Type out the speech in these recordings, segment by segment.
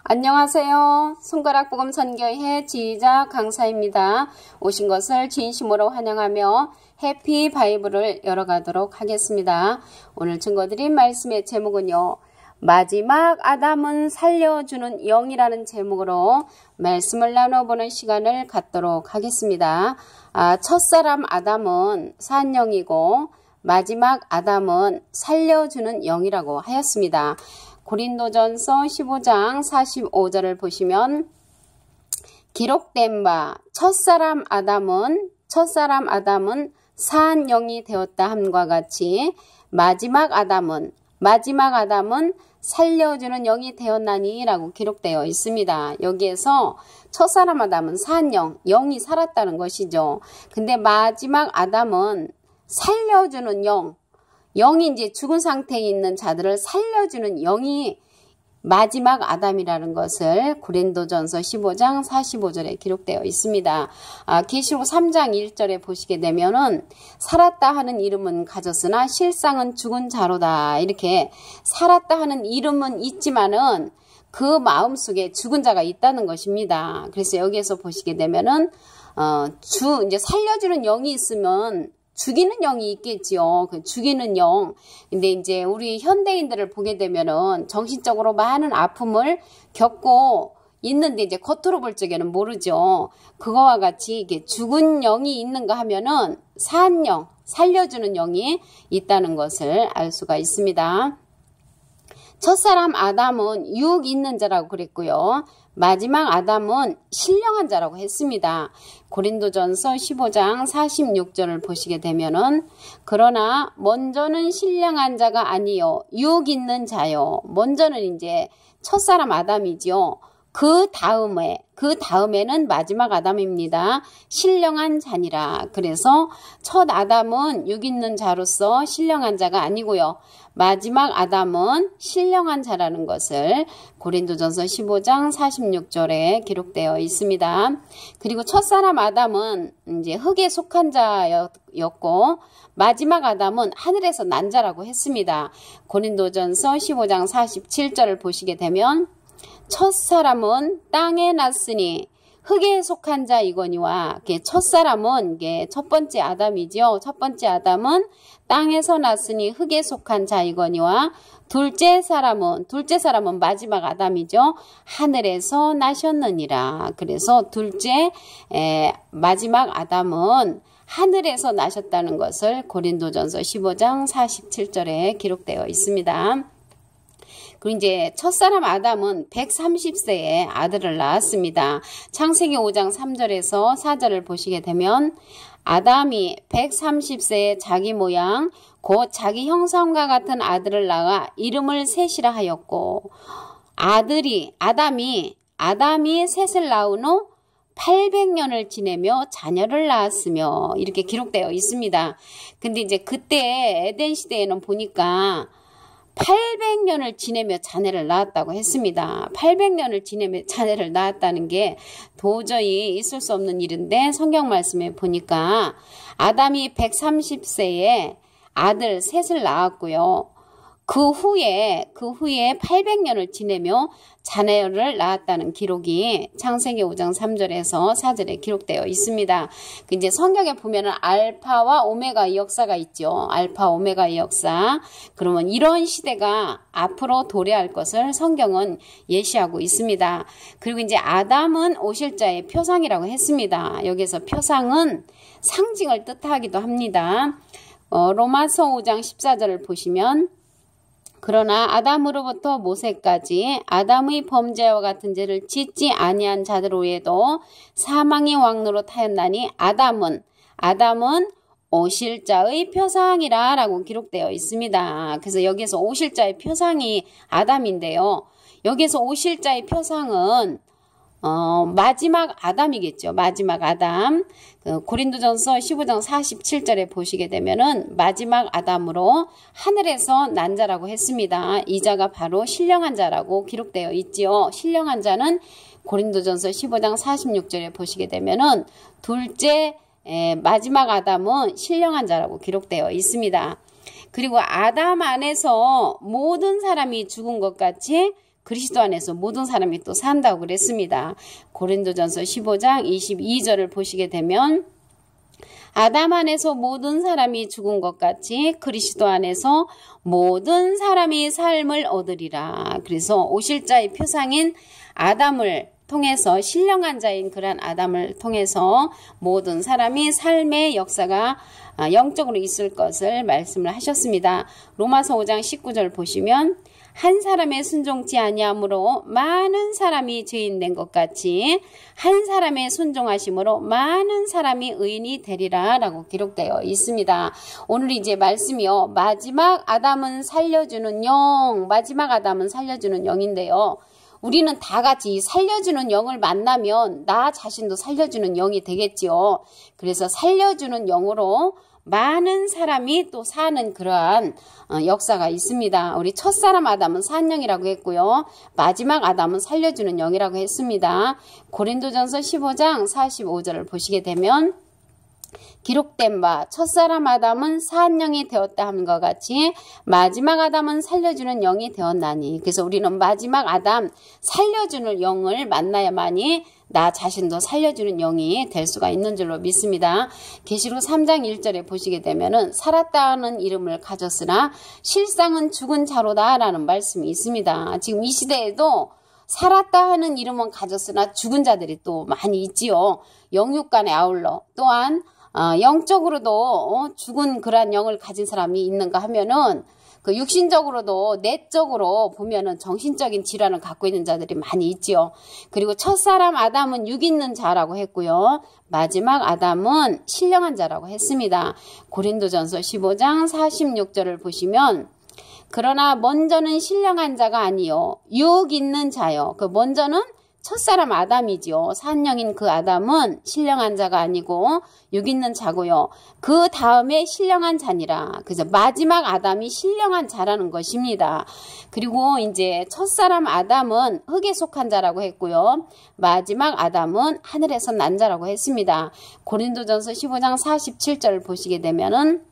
안녕하세요. 손가락복음 선교회 지휘자 강사입니다. 오신 것을 진심으로 환영하며 해피 바이블을 열어가도록 하겠습니다. 오늘 증거드린 말씀의 제목은요. 마지막 아담은 살려주는 영이라는 제목으로 말씀을 나눠보는 시간을 갖도록 하겠습니다. 첫사람 아담은 산 영이고 마지막 아담은 살려주는 영이라고 하였습니다. 고린도전서 15장 45절을 보시면 기록된 바 첫사람 아담은 산 영이 되었다 함과 같이 마지막 아담은 살려주는 영이 되었나니 라고 기록되어 있습니다. 여기에서 첫사람 아담은 산 영이 살았다는 것이죠. 근데 마지막 아담은 살려주는 영이 이제 죽은 상태에 있는 자들을 살려주는 영이 마지막 아담이라는 것을 고린도전서 15장 45절에 기록되어 있습니다. 계시록 3장 1절에 보시게 되면은 살았다 하는 이름은 가졌으나 실상은 죽은 자로다. 이렇게 살았다 하는 이름은 있지만은 그 마음속에 죽은 자가 있다는 것입니다. 그래서 여기에서 보시게 되면은 이제 살려주는 영이 있으면 죽이는 영이 있겠지요. 그 죽이는 영. 근데 이제 우리 현대인들을 보게 되면은 정신적으로 많은 아픔을 겪고 있는데 이제 겉으로 볼 적에는 모르죠. 그거와 같이 이게 죽은 영이 있는가 하면은 산 영, 살려주는 영이 있다는 것을 알 수가 있습니다. 첫사람 아담은 육 있는 자라고 그랬고요. 마지막 아담은 신령한 자라고 했습니다. 고린도전서 15장 46절을 보시게 되면은 그러나 먼저는 신령한 자가 아니요 육 있는 자요. 먼저는 이제 첫사람 아담이지요. 그 다음에는 마지막 아담입니다. 신령한 자니라. 그래서 첫 아담은 육 있는 자로서 신령한 자가 아니고요. 마지막 아담은 신령한 자라는 것을 고린도전서 15장 46절에 기록되어 있습니다. 그리고 첫사람 아담은 이제 흙에 속한 자였고 마지막 아담은 하늘에서 난 자라고 했습니다. 고린도전서 15장 47절을 보시게 되면 첫사람은 땅에 났으니 흙에 속한 자이거니와 첫사람은 첫 번째 아담이죠. 첫 번째 아담은 땅에서 났으니 흙에 속한 자이거니와 둘째 사람은 마지막 아담이죠. 하늘에서 나셨느니라. 그래서 마지막 아담은 하늘에서 나셨다는 것을 고린도전서 15장 47절에 기록되어 있습니다. 그리고 이제 첫사람 아담은 130세에 아들을 낳았습니다. 창세기 5장 3절에서 4절을 보시게 되면 아담이 130세에 자기 모양 곧 자기 형상과 같은 아들을 낳아 이름을 셋이라 하였고 아담이 셋을 낳은 후 800년을 지내며 자녀를 낳았으며 이렇게 기록되어 있습니다. 근데 이제 그때 에덴 시대에는 보니까 800년을 지내며 자녀를 낳았다고 했습니다. 800년을 지내며 자녀를 낳았다는 게 도저히 있을 수 없는 일인데 성경 말씀에 보니까 아담이 130세에 아들 셋을 낳았고요. 그 후에 800년을 지내며 자녀를 낳았다는 기록이 창세기 5장 3절에서 4절에 기록되어 있습니다. 이제 성경에 보면은 알파와 오메가의 역사가 있죠. 알파, 오메가의 역사. 그러면 이런 시대가 앞으로 도래할 것을 성경은 예시하고 있습니다. 그리고 이제 아담은 오실 자의 표상이라고 했습니다. 여기서 표상은 상징을 뜻하기도 합니다. 로마서 5장 14절을 보시면 그러나 아담으로부터 모세까지 아담의 범죄와 같은 죄를 짓지 아니한 자들 외에도 사망의 왕노로 타였나니 아담은 오실 자의 표상이라 라고 기록되어 있습니다. 그래서 여기서 오실 자의 표상이 아담인데요. 여기서 오실 자의 표상은 마지막 아담이겠죠. 마지막 아담. 고린도전서 15장 47절에 보시게 되면은 마지막 아담으로 하늘에서 난 자라고 했습니다. 이 자가 바로 신령한 자라고 기록되어 있지요. 신령한 자는 고린도전서 15장 46절에 보시게 되면은 마지막 아담은 신령한 자라고 기록되어 있습니다. 그리고 아담 안에서 모든 사람이 죽은 것 같이 그리스도 안에서 모든 사람이 또 산다고 그랬습니다. 고린도전서 15장 22절을 보시게 되면 아담 안에서 모든 사람이 죽은 것 같이 그리스도 안에서 모든 사람이 삶을 얻으리라. 그래서 오실자의 표상인 아담을 통해서 신령한 자인 그러한 아담을 통해서 모든 사람이 삶의 역사가 영적으로 있을 것을 말씀을 하셨습니다. 로마서 5장 19절 보시면 한 사람의 순종치 아니함으로 많은 사람이 죄인 된 것 같이 한 사람의 순종하심으로 많은 사람이 의인이 되리라 라고 기록되어 있습니다. 오늘 이제 말씀이요. 마지막 아담은 살려주는 영, 마지막 아담은 살려주는 영인데요. 우리는 다 같이 살려주는 영을 만나면 나 자신도 살려주는 영이 되겠지요. 그래서 살려주는 영으로 많은 사람이 또 사는 그러한 역사가 있습니다. 우리 첫사람 아담은 산 영이라고 했고요. 마지막 아담은 살려주는 영이라고 했습니다. 고린도전서 15장 45절을 보시게 되면 기록된 바 첫사람 아담은 산 영이 되었다 함과 같이 마지막 아담은 살려주는 영이 되었나니. 그래서 우리는 마지막 아담 살려주는 영을 만나야만이 나 자신도 살려주는 영이 될 수가 있는 줄로 믿습니다. 계시록 3장 1절에 보시게 되면은 살았다는 이름을 가졌으나 실상은 죽은 자로다 라는 말씀이 있습니다. 지금 이 시대에도 살았다 하는 이름은 가졌으나 죽은 자들이 또 많이 있지요. 영육간에 아울러 또한 영적으로도 죽은 그러한 영을 가진 사람이 있는가 하면은 그 육신적으로도 내적으로 보면은 정신적인 질환을 갖고 있는 자들이 많이 있지요. 그리고 첫사람 아담은 육 있는 자라고 했고요. 마지막 아담은 신령한 자라고 했습니다. 고린도전서 15장 46절을 보시면 그러나 먼저는 신령한 자가 아니요 육 있는 자요. 그 먼저는 첫사람 아담이지요. 산영인 그 아담은 신령한 자가 아니고 육 있는 자고요. 그 다음에 신령한 자니라. 그래서 마지막 아담이 신령한 자라는 것입니다. 그리고 이제 첫사람 아담은 흙에 속한 자라고 했고요. 마지막 아담은 하늘에서 난 자라고 했습니다. 고린도전서 15장 47절을 보시게 되면은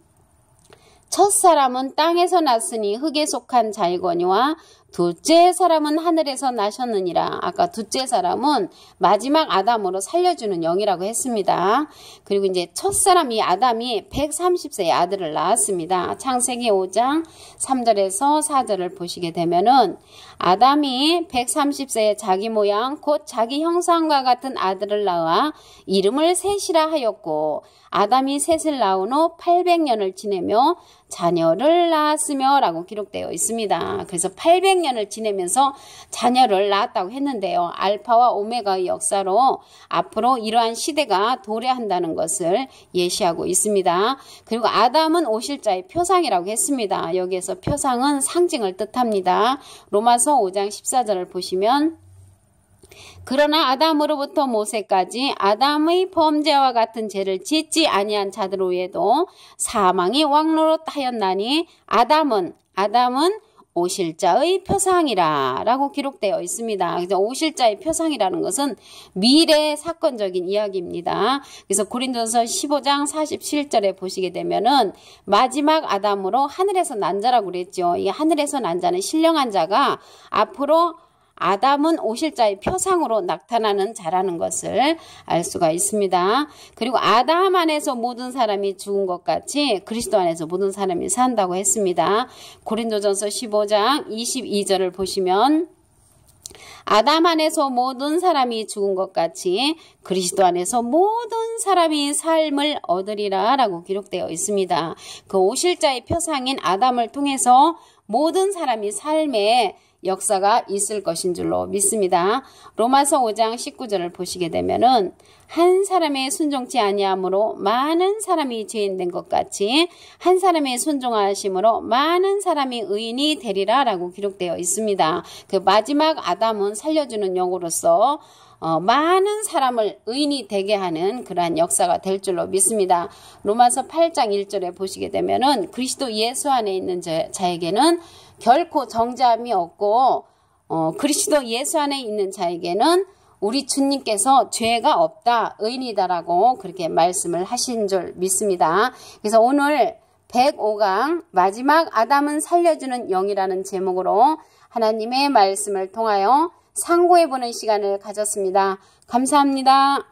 첫사람은 땅에서 났으니 흙에 속한 자이거니와 둘째 사람은 하늘에서 나셨느니라. 아까 둘째 사람은 마지막 아담으로 살려주는 영이라고 했습니다. 그리고 이제 첫사람 이 아담이 130세의 아들을 낳았습니다. 창세기 5장 3절에서 4절을 보시게 되면은 아담이 130세의 자기 모양 곧 자기 형상과 같은 아들을 낳아 이름을 셋이라 하였고 아담이 셋을 낳은 후 800년을 지내며 자녀를 낳았으며 라고 기록되어 있습니다. 그래서 800년을 지내면서 자녀를 낳았다고 했는데요. 알파와 오메가의 역사로 앞으로 이러한 시대가 도래한다는 것을 예시하고 있습니다. 그리고 아담은 오실자의 표상이라고 했습니다. 여기에서 표상은 상징을 뜻합니다. 로마서 5장 14절을 보시면 그러나 아담으로부터 모세까지 아담의 범죄와 같은 죄를 짓지 아니한 자들 외에도 사망이 왕노릇하였나니 아담은 오실자의 표상이라 라고 기록되어 있습니다. 그래서 오실자의 표상이라는 것은 미래 사건적인 이야기입니다. 그래서 고린도전서 15장 47절에 보시게 되면은 마지막 아담으로 하늘에서 난 자라고 그랬죠. 이 하늘에서 난 자는 신령한 자가 앞으로 아담은 오실자의 표상으로 나타나는 자라는 것을 알 수가 있습니다. 그리고 아담 안에서 모든 사람이 죽은 것 같이 그리스도 안에서 모든 사람이 산다고 했습니다. 고린도전서 15장 22절을 보시면 아담 안에서 모든 사람이 죽은 것 같이 그리스도 안에서 모든 사람이 삶을 얻으리라 라고 기록되어 있습니다. 그 오실자의 표상인 아담을 통해서 모든 사람이 삶에 역사가 있을 것인 줄로 믿습니다. 로마서 5장 19절을 보시게 되면은 한 사람의 순종치 아니함으로 많은 사람이 죄인 된 것 같이 한 사람의 순종하심으로 많은 사람이 의인이 되리라 라고 기록되어 있습니다. 그 마지막 아담은 살려주는 영으로서 많은 사람을 의인이 되게 하는 그러한 역사가 될 줄로 믿습니다. 로마서 8장 1절에 보시게 되면은 그리스도 예수 안에 있는 자에게는 결코 정죄함이 없고 그리스도 예수 안에 있는 자에게는 우리 주님께서 죄가 없다, 의인이다라고 그렇게 말씀을 하신 줄 믿습니다. 그래서 오늘 105강 마지막 아담은 살려주는 영이라는 제목으로 하나님의 말씀을 통하여 상고해보는 시간을 가졌습니다. 감사합니다.